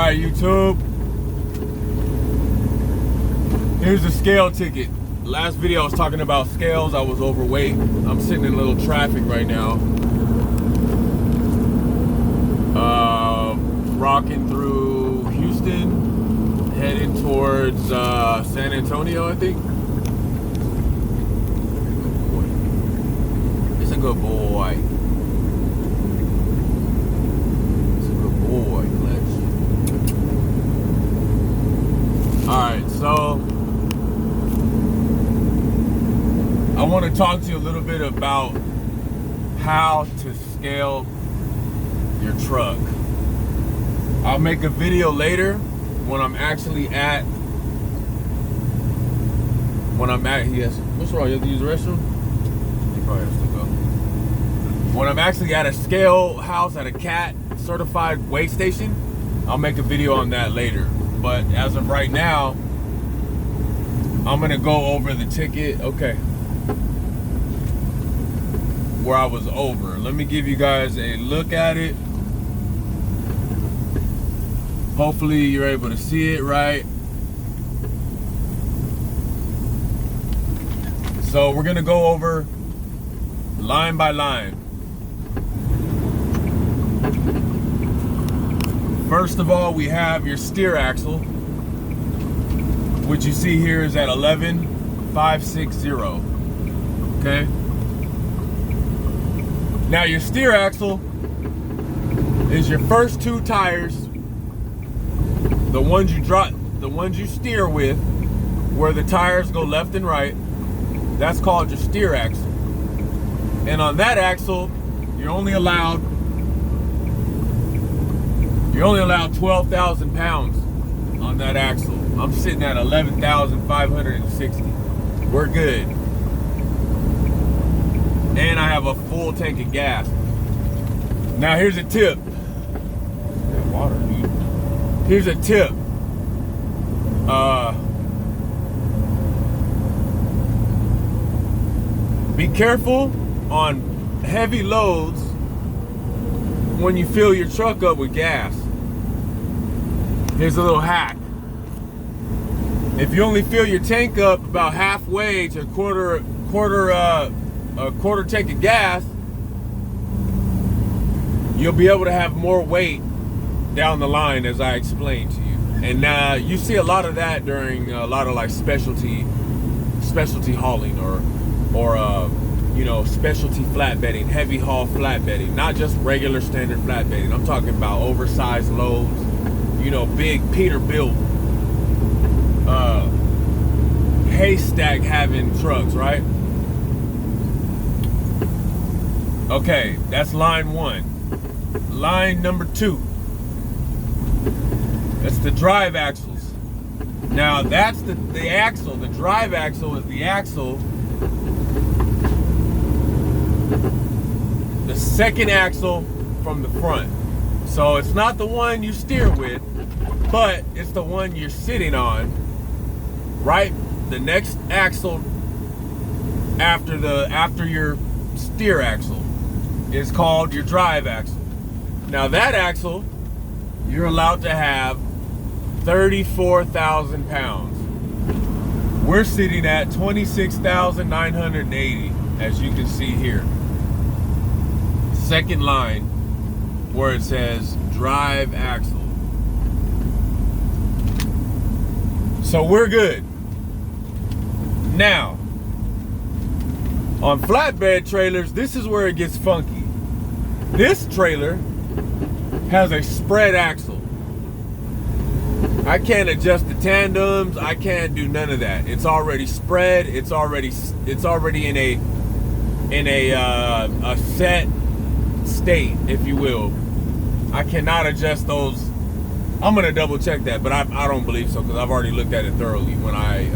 Alright, YouTube. Here's the scale ticket. Last video I was talking about scales. I was overweight. I'm sitting in a little traffic right now. Rocking through Houston, heading towards San Antonio, I think. It's a good boy. It's a good boy, Clutch. Alright, so I want to talk to you a little bit about how to scale your truck. I'll make a video later when I'm actually at, yes, what's wrong, you have to use the restroom? He probably has to go. When I'm actually at a scale house, at a CAT certified weigh station, I'll make a video on that later. But as of right now, I'm gonna go over the ticket, okay, where I was over. Let me give you guys a look at it. Hopefully you're able to see it right. So we're gonna go over line by line. First of all, we have your steer axle, which you see here is at 11,560. Okay. Now your steer axle is your first two tires. The ones you drop, the ones you steer with, where the tires go left and right, that's called your steer axle. And on that axle, you're only allowed 12,000 pounds on that axle. I'm sitting at 11,560. We're good. And I have a full tank of gas. Now here's a tip. Water, dude. Here's a tip. Be careful on heavy loads when you fill your truck up with gas. Here's a little hack. If you only fill your tank up about halfway to a quarter tank of gas, you'll be able to have more weight down the line, as I explained to you. And you see a lot of that during a lot of like specialty hauling or you know, specialty flatbedding, heavy haul flatbedding, not just regular standard flatbedding. I'm talking about oversized loads, you know, big Peterbilt haystack having trucks, right? Okay, that's line one. Line number two, that's the drive axles. Now that's the axle. The drive axle is the axle, the second axle from the front. So it's not the one you steer with, but it's the one you're sitting on, right? The next axle after your steer axle is called your drive axle. Now that axle, you're allowed to have 34,000 pounds. We're sitting at 26,980, as you can see here. Second line where it says drive axle. So we're good. Now, on flatbed trailers, this is where it gets funky. This trailer has a spread axle. I can't adjust the tandems. I can't do none of that. It's already spread. It's already in a set state, if you will. I cannot adjust those. I'm gonna double check that, but I don't believe so, because I've already looked at it thoroughly. When I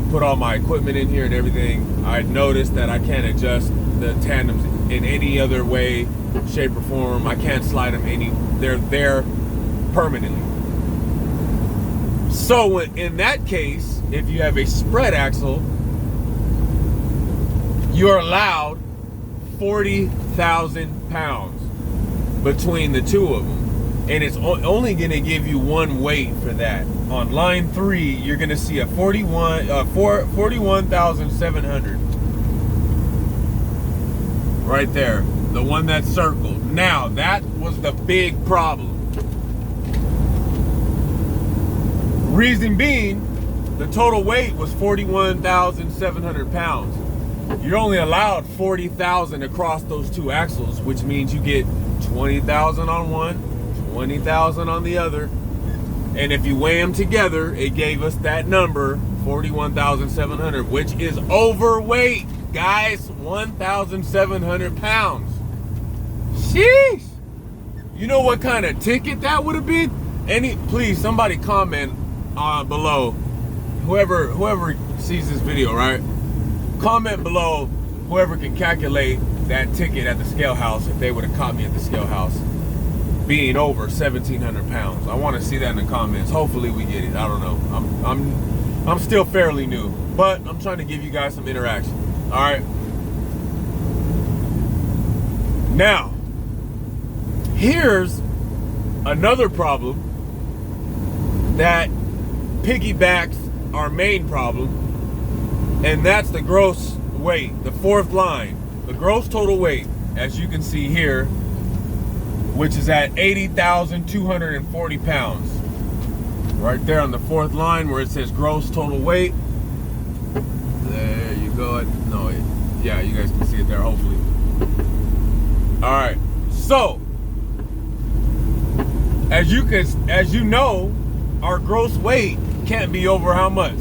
put all my equipment in here and everything, I noticed that I can't adjust the tandems in any other way, shape, or form. I can't slide them they're there permanently. So in that case, if you have a spread axle, you're allowed 40,000 pounds between the two of them. and it's only going to give you one weight for that. On line 3, you're going to see a 41,700 right there, the one that's circled. Now that was the big problem. Reason being, the total weight was 41,700 pounds. You're only allowed 40,000 across those two axles, which means you get 20,000 on one, 20,000 on the other. And if you weigh them together, it gave us that number, 41,700, which is overweight, guys, 1,700 pounds. Sheesh. You know what kind of ticket that would have been? Please, somebody comment below. Whoever sees this video, right? Comment below, whoever can calculate that ticket at the scale house, if they would have caught me at the scale house, being over 1,700 pounds. I want to see that in the comments. Hopefully we get it. I don't know. I'm still fairly new, but I'm trying to give you guys some interaction. All right. Now, here's another problem that piggybacks our main problem, and that's the gross weight, the fourth line, the gross total weight, as you can see here, which is at 80,240 pounds. Right there on the fourth line where it says gross total weight. There you go. No, yeah, you guys can see it there, hopefully. All right, so as you know, our gross weight can't be over how much?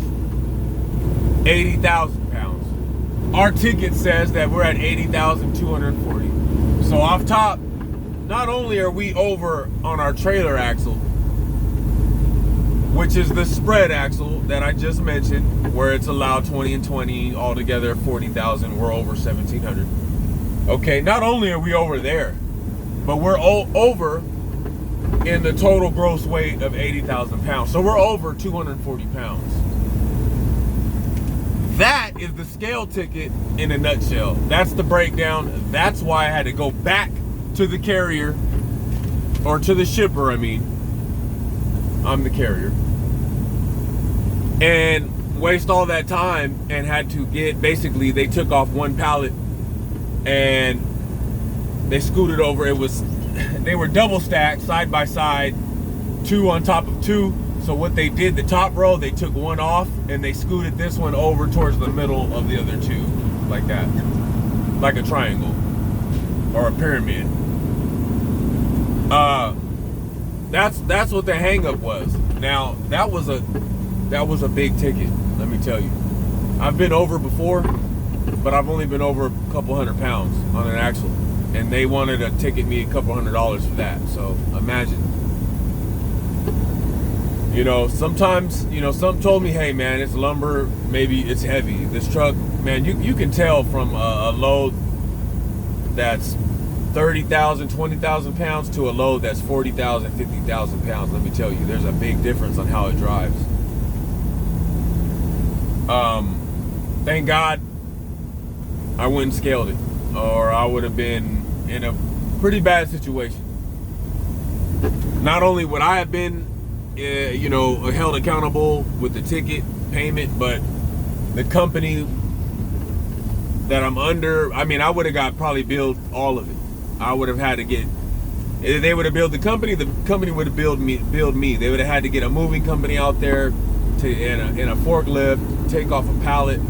80,000 pounds. Our ticket says that we're at 80,240. So off top, not only are we over on our trailer axle, which is the spread axle that I just mentioned, where it's allowed 20 and 20, altogether 40,000, we're over 1,700. Okay, not only are we over there, but we're over in the total gross weight of 80,000 pounds. So we're over 240 pounds. That is the scale ticket in a nutshell. That's the breakdown. That's why I had to go back to the carrier, or to the shipper, I mean. I'm the carrier. And waste all that time and had to get, basically, they took off one pallet and they scooted over. They were double stacked, side by side, 2 on top of 2. So what they did, the top row, they took one off and they scooted this one over towards the middle of the other 2, like that, like a triangle or a pyramid. That's what the hang up was. Now that was a big ticket, let me tell you. I've been over before, but I've only been over a couple $100 pounds on an axle, and they wanted to ticket me a couple $100 for that. So imagine. You know, sometimes, you know, some told me, hey man, it's lumber, maybe it's heavy. This truck, man, you can tell from a load that's 30,000, 20,000 pounds to a load that's 40,000, 50,000 pounds. Let me tell you, there's a big difference on how it drives. Thank God I went and scaled it, or I would have been in a pretty bad situation. Not only would I have been you know, held accountable with the ticket payment, but the company that I'm under, I mean, I would have got probably billed all of it. I would have had to get, if they would have billed the company would have billed me. They would have had to get a moving company out there to in a forklift, take off a pallet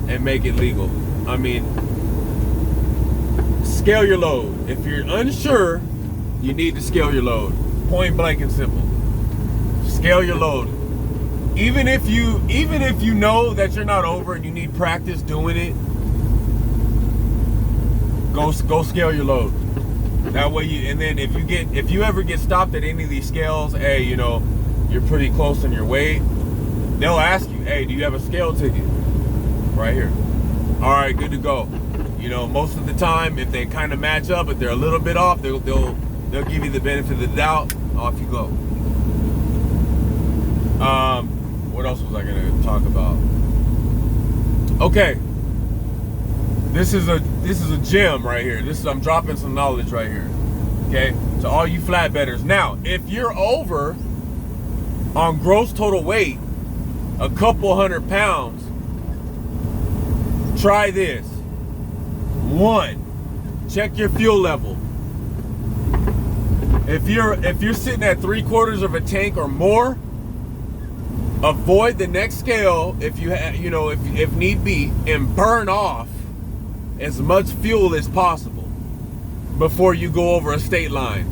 and make it legal. I mean, scale your load. If you're unsure, you need to scale your load. Point blank and simple. Scale your load. Even if you know that you're not over and you need practice doing it, go scale your load. That way and then if you ever get stopped at any of these scales, hey, you know, you're pretty close on your weight, they'll ask you, hey, do you have a scale ticket? Right here. All right, good to go. You know, most of the time, if they kind of match up, if they're a little bit off, they'll give you the benefit of the doubt. Off you go. What else was I gonna talk about? Okay, this is a gem right here. I'm dropping some knowledge right here. Okay, to all you flatbedders. Now, if you're over on gross total weight a couple 100 pounds, try this. 1, check your fuel level. If you're sitting at 3/4 of a tank or more, avoid the next scale if you if need be, and burn off as much fuel as possible before you go over a state line.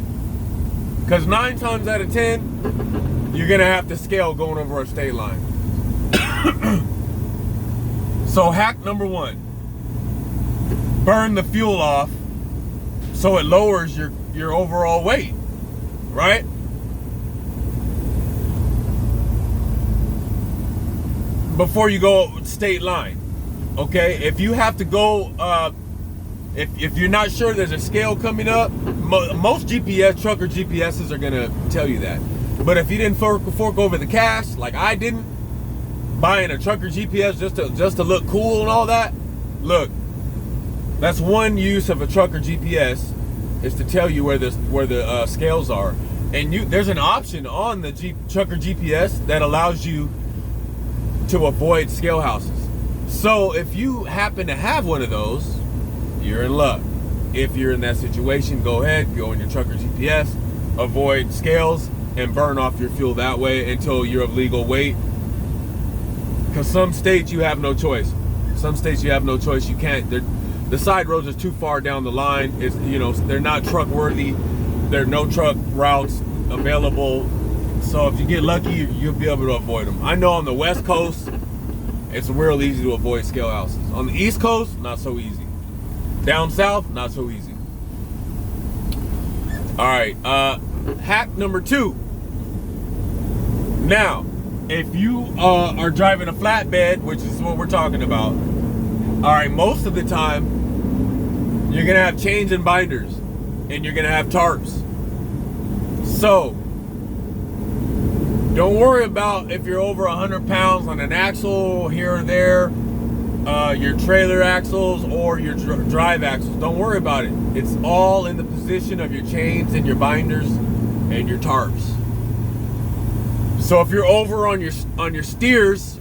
Because 9 times out of 10, you're gonna have to scale going over a state line. So hack number 1: burn the fuel off so it lowers your overall weight, right? Before you go state line, okay? If you have to go, if you're not sure there's a scale coming up, most trucker GPSs are gonna tell you that. But if you didn't fork over the cash, like I didn't, buying a trucker GPS just to look cool and all that, look, that's one use of a trucker GPS, is to tell you where the scales are. And there's an option on the trucker GPS that allows you to avoid scale houses. So if you happen to have one of those, you're in luck. If you're in that situation, go ahead, go on your trucker GPS, avoid scales, and burn off your fuel that way until you're of legal weight. Because some states you have no choice. Some states you have no choice. You can't. The side roads are too far down the line. It's, they're not truck worthy. There are no truck routes available. So if you get lucky, you'll be able to avoid them. I know on the West Coast, it's real easy to avoid scale houses. On the East Coast, not so easy. Down South, not so easy. All right, hack number 2. Now, if you are driving a flatbed, which is what we're talking about, all right, most of the time, you're gonna have chains and binders, and you're gonna have tarps. So, don't worry about if you're over 100 pounds on an axle here or there, your trailer axles or your drive axles. Don't worry about it. It's all in the position of your chains and your binders and your tarps. So if you're over on your steers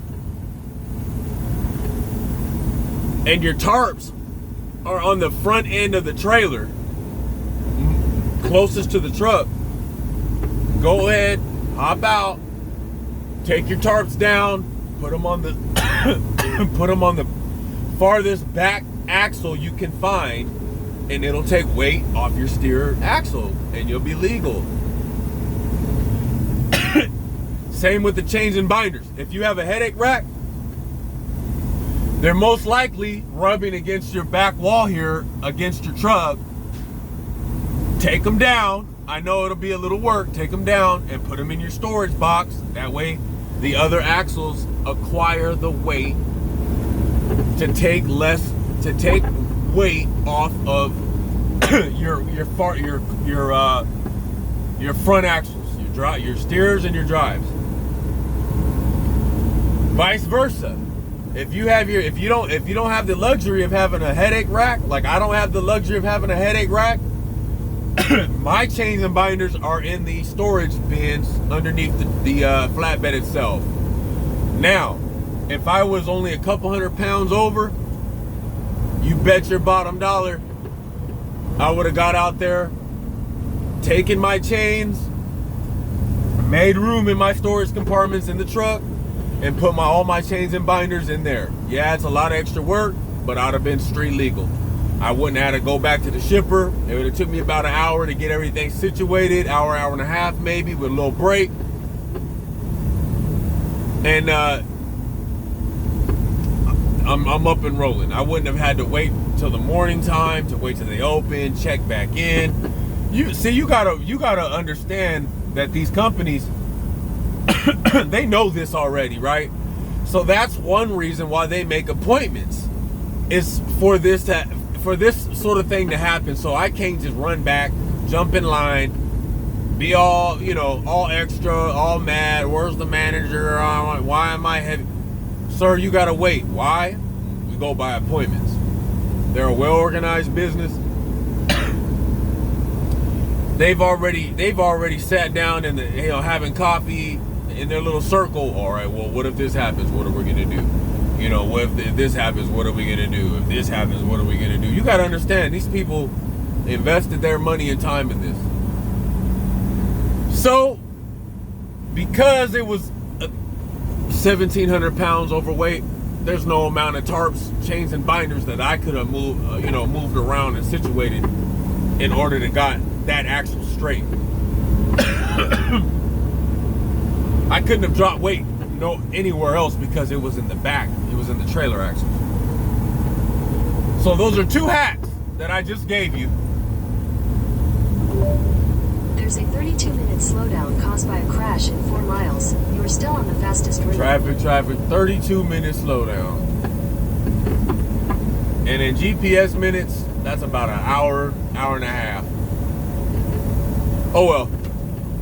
and your tarps are on the front end of the trailer, closest to the truck, go ahead, hop out, take your tarps down, put them on the farthest back axle you can find, and it'll take weight off your steer axle and you'll be legal. Same with the chains and binders. If you have a headache rack, they're most likely rubbing against your back wall here, against your truck. Take them down. I know it'll be a little work. Take them down and put them in your storage box. That way the other axles acquire the weight to take weight off of your front axles, your steers and your drives. Vice versa. If you don't have the luxury of having a headache rack, like I don't have the luxury of having a headache rack, my chains and binders are in the storage bins underneath the flatbed itself. Now, if I was only a couple 100 pounds over, you bet your bottom dollar I would have got out there, taken my chains, made room in my storage compartments in the truck, and put all my chains and binders in there. Yeah, it's a lot of extra work, but I'd have been street legal. I wouldn't have had to go back to the shipper. It would have took me about an hour to get everything situated, hour and a half maybe, with a little break. And I'm up and rolling. I wouldn't have had to wait till the morning time to wait till they open, check back in. You gotta understand that these companies, they know this already, right? So that's one reason why they make appointments, is for this sort of thing to happen. So I can't just run back, jump in line, be all extra, all mad. Where's the manager? Why am I heavy? Sir, you gotta wait. Why? We go by appointments. They're a well-organized business. they've already sat down and having coffee in their little circle. All right, well, what if this happens? What are we gonna do? What if this happens? What are we gonna do? If this happens, what are we gonna do? You gotta understand, these people invested their money and time in this. So, because it was 1,700 pounds overweight, there's no amount of tarps, chains, and binders that I could have moved around and situated in order to got that axle straight. I couldn't have dropped weight anywhere else because it was in the back. It was in the trailer axle. So those are 2 hacks that I just gave you. There's a 32-minute slowdown caused by a crash in 4 miles. You are still on the fastest route. Traffic, 32-minute slowdown. And in GPS minutes, that's about an hour and a half. Oh well,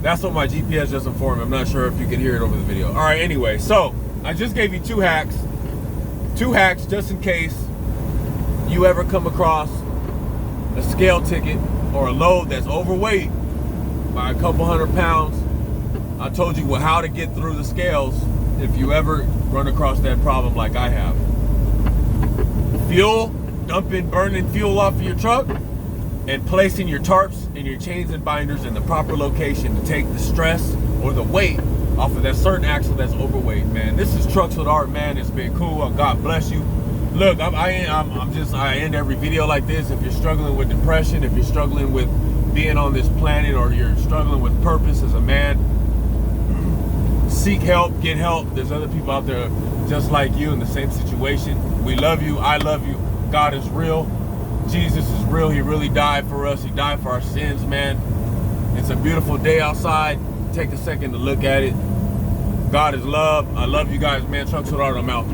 that's what my GPS just informed me. I'm not sure if you can hear it over the video. All right, anyway, so I just gave you 2 hacks. 2 hacks just in case you ever come across a scale ticket or a load that's overweight by a couple hundred pounds. I told you how to get through the scales if you ever run across that problem like I have. Fuel, burning fuel off of your truck, and placing your tarps and your chains and binders in the proper location to take the stress or the weight off of that certain axle that's overweight, man. This is Trucks with Art, man. It's been cool. God bless you. Look, I end every video like this. If you're struggling with depression, if you're struggling with being on this planet, or you're struggling with purpose as a man, seek help, get help. There's other people out there just like you in the same situation. We love you. I love you. God is real. Jesus is real. He really died for us. He died for our sins, man. It's a beautiful day outside. Take a second to look at it. God is love. I love you guys, man. Trucks with Art, I'm out.